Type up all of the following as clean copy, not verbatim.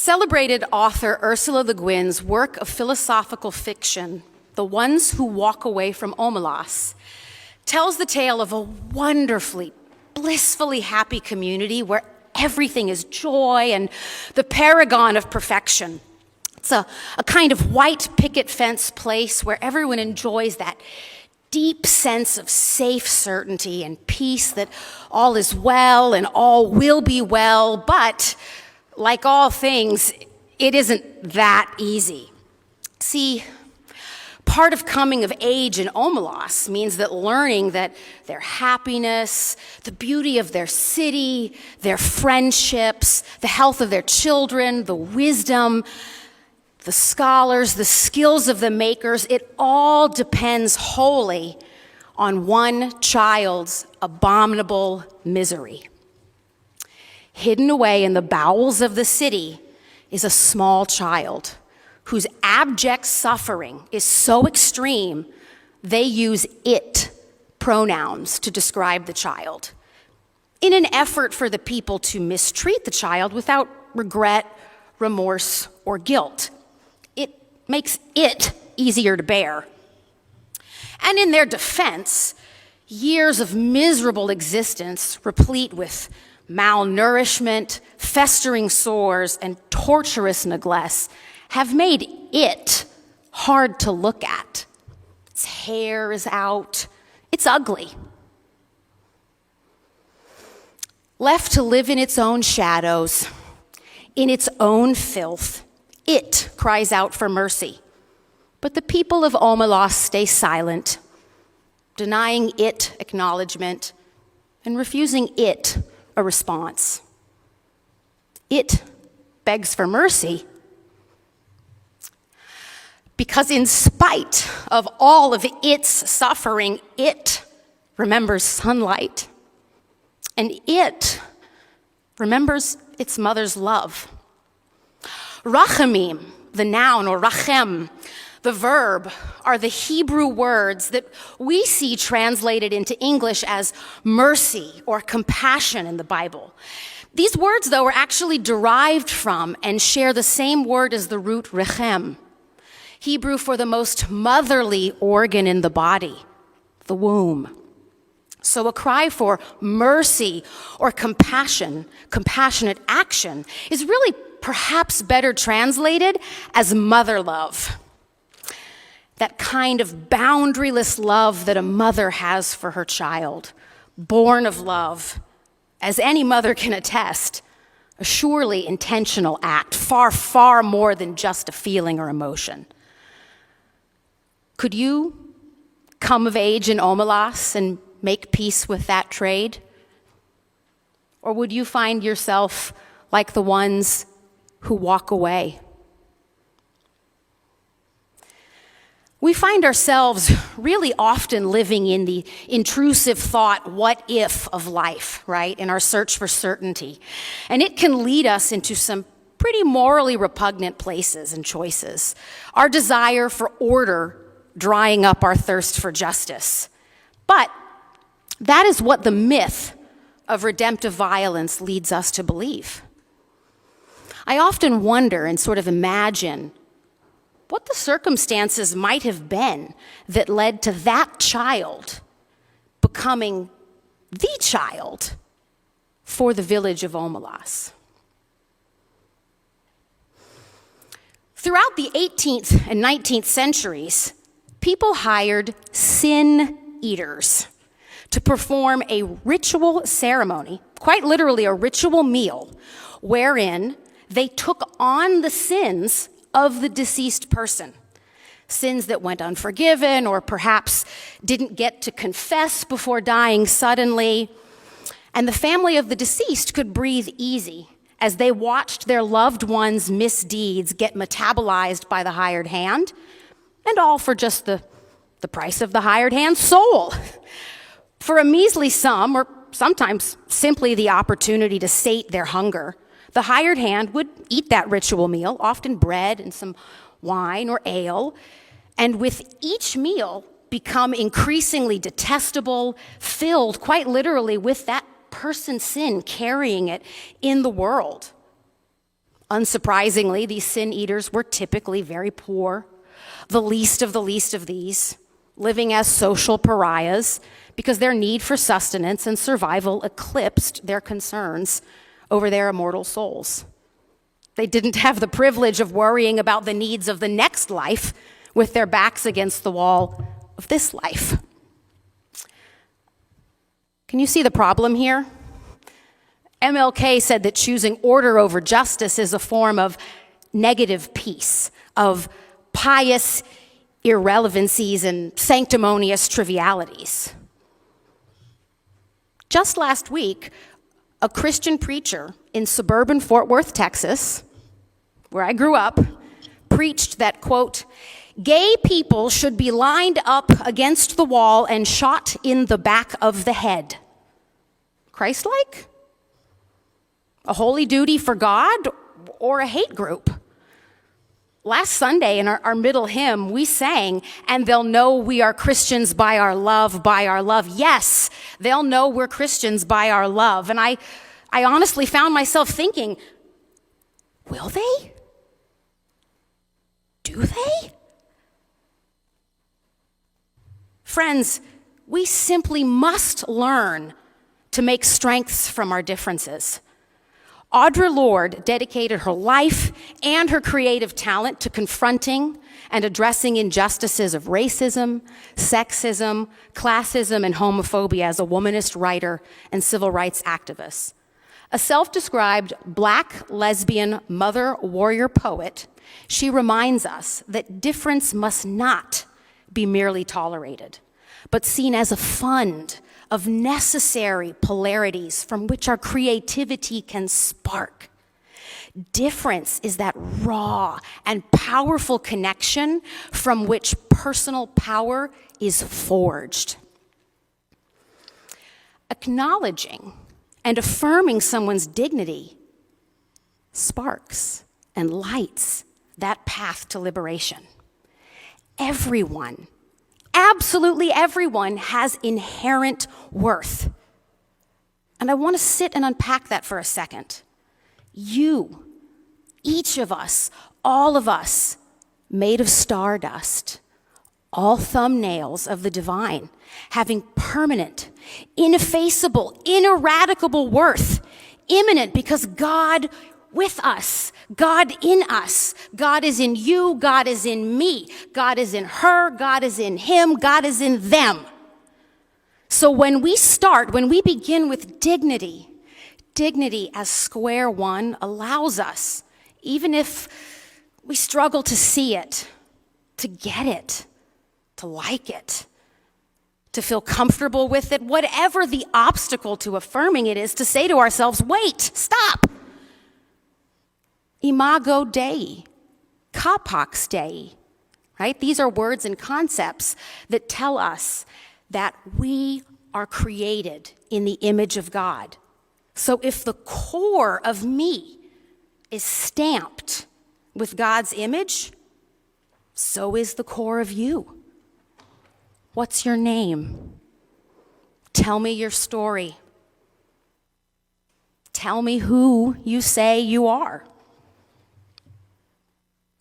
Celebrated author Ursula Le Guin's work of philosophical fiction, The Ones Who Walk Away from Omelas, tells the tale of a wonderfully, blissfully happy community where everything is joy and the paragon of perfection. It's a kind of white picket fence place where everyone enjoys that deep sense of safe certainty and peace that all is well and all will be well, but like all things, it isn't that easy. See, part of coming of age in Omelas means that learning that their happiness, the beauty of their city, their friendships, the health of their children, the wisdom, the scholars, the skills of the makers, it all depends wholly on one child's abominable misery. Hidden away in the bowels of the city is a small child whose abject suffering is so extreme, they use it pronouns to describe the child, in an effort for the people to mistreat the child without regret, remorse, or guilt. It makes it easier to bear. And in their defense, years of miserable existence, replete with malnourishment, festering sores, and torturous neglects, have made it hard to look at. Its hair is out. It's ugly. Left to live in its own shadows, in its own filth, it cries out for mercy. But the people of Omelas stay silent, denying it acknowledgement and refusing it a response. It begs for mercy because in spite of all of its suffering, it remembers sunlight, and it remembers its mother's love. Rachamim, the noun, or rachem, the verb, are the Hebrew words that we see translated into English as mercy or compassion in the Bible. These words, though, are actually derived from and share the same word as the root rechem, Hebrew for the most motherly organ in the body, the womb. So a cry for mercy or compassion, compassionate action, is really perhaps better translated as mother love. That kind of boundaryless love that a mother has for her child, born of love, as any mother can attest, a surely intentional act, far, far more than just a feeling or emotion. Could you come of age in Omelas and make peace with that trade? Or would you find yourself like the ones who walk away? We find ourselves really often living in the intrusive thought, what if of life, right? In our search for certainty. And it can lead us into some pretty morally repugnant places and choices. Our desire for order drying up our thirst for justice. But that is what the myth of redemptive violence leads us to believe. I often wonder and sort of imagine what the circumstances might have been that led to that child becoming the child for the village of Omelas. Throughout the 18th and 19th centuries, people hired sin eaters to perform a ritual ceremony, quite literally a ritual meal, wherein they took on the sins of the deceased person, sins that went unforgiven or perhaps didn't get to confess before dying suddenly. And the family of the deceased could breathe easy as they watched their loved ones' misdeeds get metabolized by the hired hand, and all for just the price of the hired hand's soul. For a measly sum, or sometimes simply the opportunity to sate their hunger, the hired hand would eat that ritual meal, often bread and some wine or ale, and with each meal become increasingly detestable, filled quite literally with that person's sin, carrying it in the world. Unsurprisingly, these sin eaters were typically very poor, the least of these, living as social pariahs because their need for sustenance and survival eclipsed their concerns over their immortal souls. They didn't have the privilege of worrying about the needs of the next life with their backs against the wall of this life. Can you see the problem here? MLK said that choosing order over justice is a form of negative peace, of pious irrelevancies and sanctimonious trivialities. Just last week, a Christian preacher in suburban Fort Worth, Texas, where I grew up, preached that, quote, gay people should be lined up against the wall and shot in the back of the head. Christ-like? A holy duty for God or a hate group? Last Sunday in our middle hymn, we sang, and they'll know we are Christians by our love, by our love. Yes, they'll know we're Christians by our love. And I honestly found myself thinking, will they? Do they? Friends, we simply must learn to make strengths from our differences. Audre Lorde dedicated her life and her creative talent to confronting and addressing injustices of racism, sexism, classism, and homophobia as a womanist writer and civil rights activist. A self-described Black lesbian mother warrior poet, she reminds us that difference must not be merely tolerated, but seen as a fund of necessary polarities from which our creativity can spark. Difference is that raw and powerful connection from which personal power is forged. Acknowledging and affirming someone's dignity sparks and lights that path to liberation. Everyone, absolutely everyone, has inherent worth. And I want to sit and unpack that for a second. You, each of us, all of us, made of stardust, all thumbnails of the divine, having permanent, ineffaceable, ineradicable worth, immanent because God with us, God in us. God is in you, God is in me, God is in her, God is in him, God is in them. So when we begin with dignity, dignity as square one allows us, even if we struggle to see it, to get it, to like it, to feel comfortable with it, whatever the obstacle to affirming it is, to say to ourselves, wait, stop. Imago Dei, capax Dei, right? These are words and concepts that tell us that we are created in the image of God. So if the core of me is stamped with God's image, so is the core of you. What's your name? Tell me your story. Tell me who you say you are.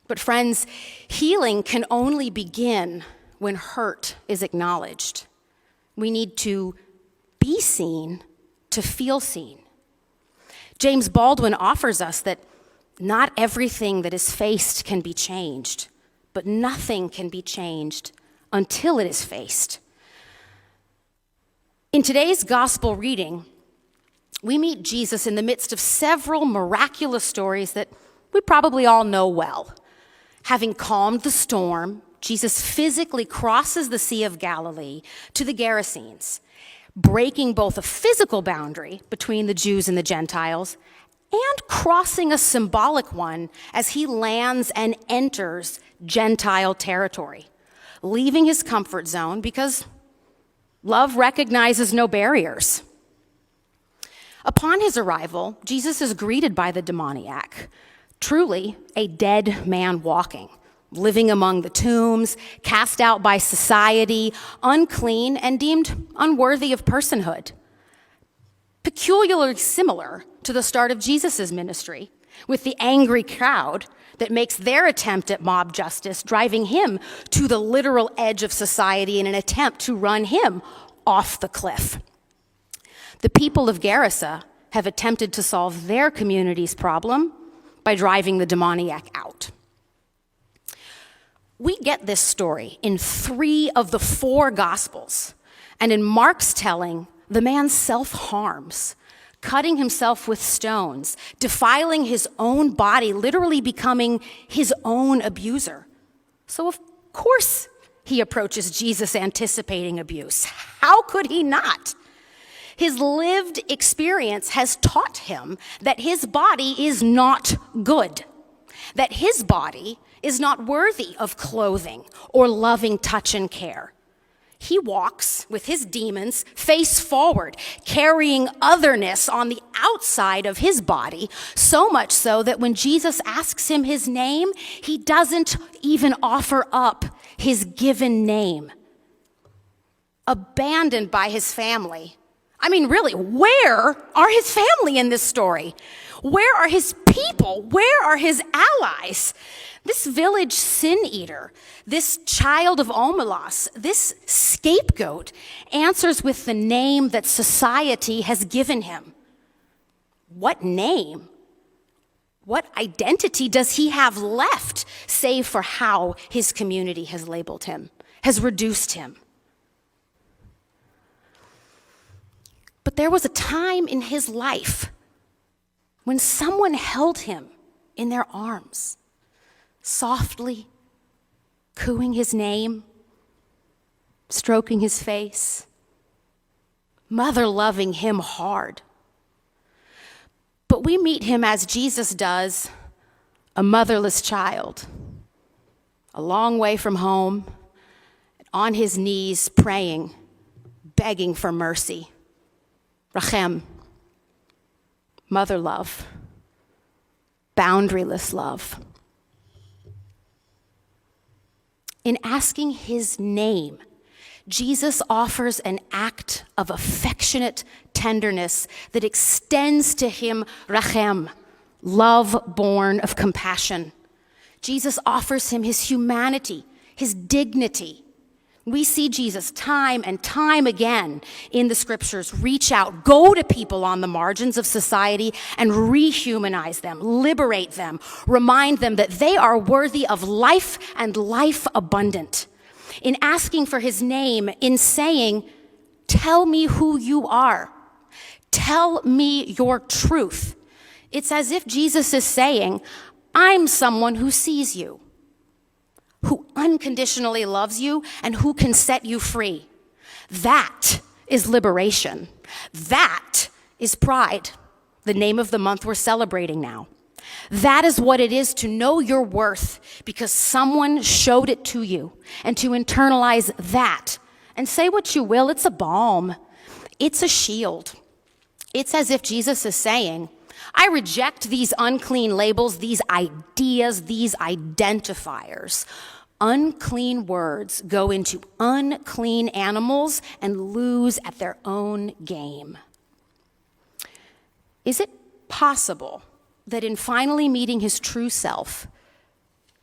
But friends, healing can only begin when hurt is acknowledged. We need to be seen to feel seen. James Baldwin offers us that not everything that is faced can be changed, but nothing can be changed until it is faced. In today's gospel reading, we meet Jesus in the midst of several miraculous stories that we probably all know well. Having calmed the storm, Jesus physically crosses the Sea of Galilee to the Gerasenes, breaking both a physical boundary between the Jews and the Gentiles and crossing a symbolic one as he lands and enters Gentile territory, leaving his comfort zone because love recognizes no barriers. Upon his arrival, Jesus is greeted by the demoniac, truly a dead man walking, living among the tombs, cast out by society, unclean, and deemed unworthy of personhood. Peculiarly similar to the start of Jesus' ministry, with the angry crowd that makes their attempt at mob justice driving him to the literal edge of society in an attempt to run him off the cliff. The people of Gerasa have attempted to solve their community's problem by driving the demoniac out. We get this story in 3 of the 4 Gospels, and in Mark's telling, the man self-harms, cutting himself with stones, defiling his own body, literally becoming his own abuser. So of course he approaches Jesus anticipating abuse. How could he not? His lived experience has taught him that his body is not good, that his body is not worthy of clothing or loving touch and care. He walks with his demons face forward, carrying otherness on the outside of his body, so much so that when Jesus asks him his name, he doesn't even offer up his given name. Abandoned by his family. I mean, really, where are his family in this story? Where are his people? Where are his allies? This village sin eater, this child of Omelas, this scapegoat answers with the name that society has given him. What name? What identity does he have left, save for how his community has labeled him, has reduced him? But there was a time in his life when someone held him in their arms, softly cooing his name, stroking his face, mother-loving him hard. But we meet him as Jesus does, a motherless child, a long way from home, on his knees praying, begging for mercy. Rachem, mother love, boundaryless love. In asking his name, Jesus offers an act of affectionate tenderness that extends to him rachem, love born of compassion. Jesus offers him his humanity, his dignity. We see Jesus time and time again in the scriptures reach out, go to people on the margins of society and rehumanize them, liberate them, remind them that they are worthy of life and life abundant. In asking for his name, in saying, tell me who you are. Tell me your truth. It's as if Jesus is saying, I'm someone who sees you, who unconditionally loves you, and who can set you free. That is liberation. That is pride, the name of the month we're celebrating now. That is what it is to know your worth because someone showed it to you, and to internalize that. And say what you will, it's a balm. It's a shield. It's as if Jesus is saying, I reject these unclean labels, these ideas, these identifiers. Unclean words go into unclean animals and lose at their own game. Is it possible that in finally meeting his true self,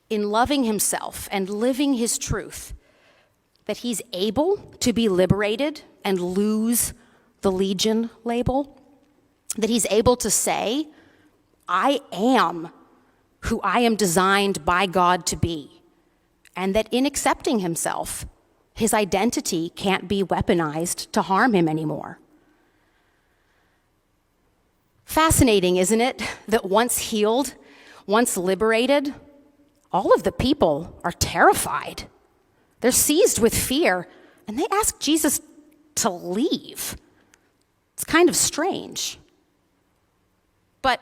in loving himself and living his truth, that he's able to be liberated and lose the Legion label? That he's able to say, I am who I am designed by God to be. And that in accepting himself, his identity can't be weaponized to harm him anymore. Fascinating, isn't it, that once healed, once liberated, all of the people are terrified. They're seized with fear, and they ask Jesus to leave. It's kind of strange. But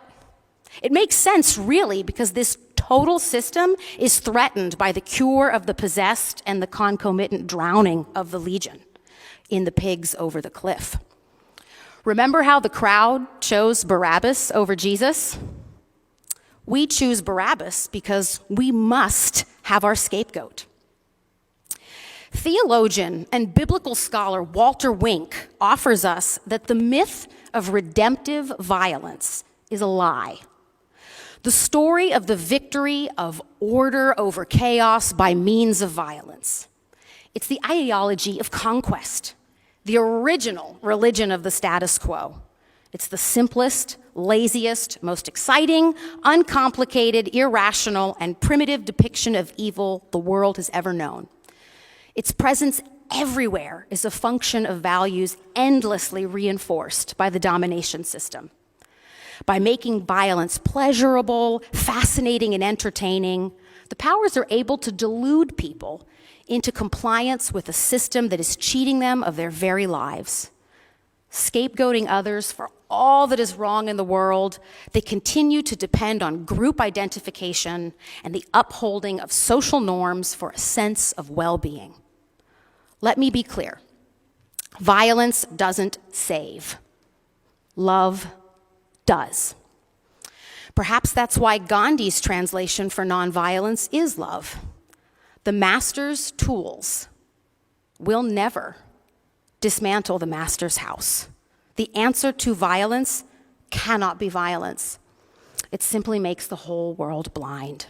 it makes sense, really, because this total system is threatened by the cure of the possessed and the concomitant drowning of the Legion in the pigs over the cliff. Remember how the crowd chose Barabbas over Jesus? We choose Barabbas because we must have our scapegoat. Theologian and biblical scholar Walter Wink offers us that the myth of redemptive violence is a lie. The story of the victory of order over chaos by means of violence. It's the ideology of conquest, the original religion of the status quo. It's the simplest, laziest, most exciting, uncomplicated, irrational, and primitive depiction of evil the world has ever known. Its presence everywhere is a function of values endlessly reinforced by the domination system. By making violence pleasurable, fascinating, and entertaining, the powers are able to delude people into compliance with a system that is cheating them of their very lives. Scapegoating others for all that is wrong in the world, they continue to depend on group identification and the upholding of social norms for a sense of well-being. Let me be clear. Violence doesn't save. Love does. Perhaps that's why Gandhi's translation for nonviolence is love. The master's tools will never dismantle the master's house. The answer to violence cannot be violence. It simply makes the whole world blind.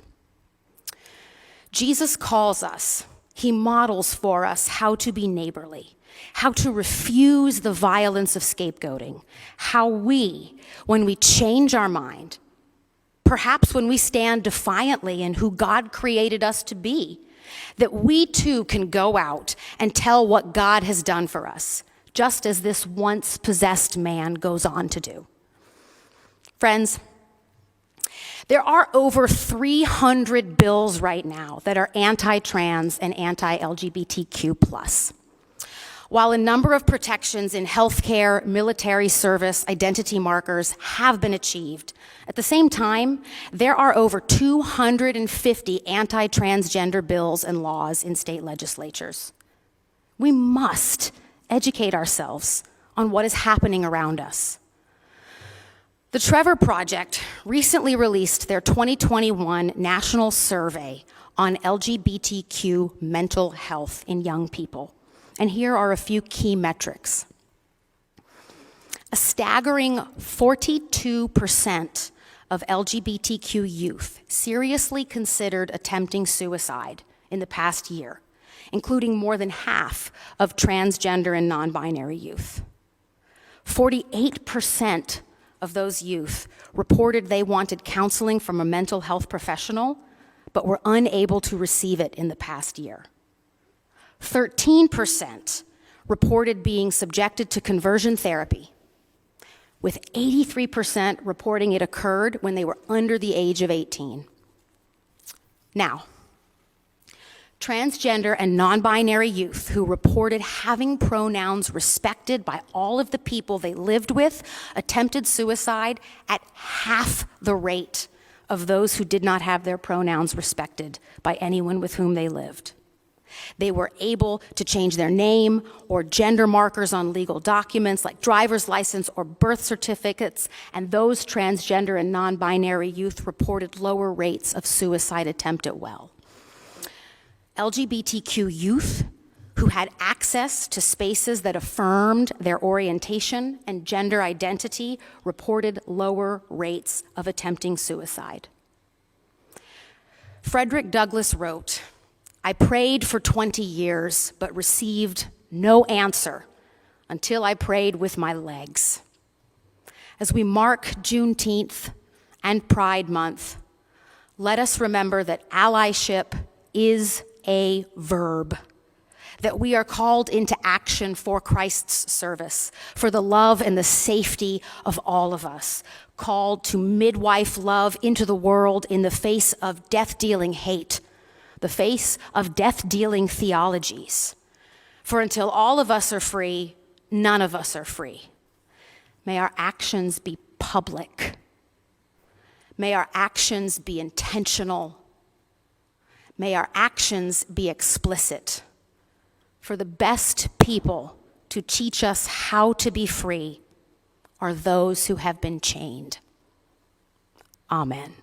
Jesus calls us, he models for us how to be neighborly, how to refuse the violence of scapegoating, how we, when we change our mind, perhaps when we stand defiantly in who God created us to be, that we too can go out and tell what God has done for us, just as this once possessed man goes on to do. Friends, there are over 300 bills right now that are anti-trans and anti-LGBTQ+. While a number of protections in healthcare, military service, identity markers have been achieved, at the same time, there are over 250 anti-transgender bills and laws in state legislatures. We must educate ourselves on what is happening around us. The Trevor Project recently released their 2021 national survey on LGBTQ mental health in young people. And here are a few key metrics. A staggering 42% of LGBTQ youth seriously considered attempting suicide in the past year, including more than half of transgender and non-binary youth. 48% of those youth reported they wanted counseling from a mental health professional, but were unable to receive it in the past year. 13% reported being subjected to conversion therapy, with 83% reporting it occurred when they were under the age of 18. Now, transgender and non-binary youth who reported having pronouns respected by all of the people they lived with attempted suicide at half the rate of those who did not have their pronouns respected by anyone with whom they lived. They were able to change their name or gender markers on legal documents like driver's license or birth certificates, and those transgender and non-binary youth reported lower rates of suicide attempt at will. LGBTQ youth who had access to spaces that affirmed their orientation and gender identity reported lower rates of attempting suicide. Frederick Douglass wrote, "I prayed for 20 years, but received no answer until I prayed with my legs." As we mark Juneteenth and Pride Month, let us remember that allyship is a verb, that we are called into action for Christ's service, for the love and the safety of all of us, called to midwife love into the world in the face of death-dealing hate, the face of death-dealing theologies. For until all of us are free, none of us are free. May our actions be public. May our actions be intentional. May our actions be explicit. For the best people to teach us how to be free are those who have been chained. Amen.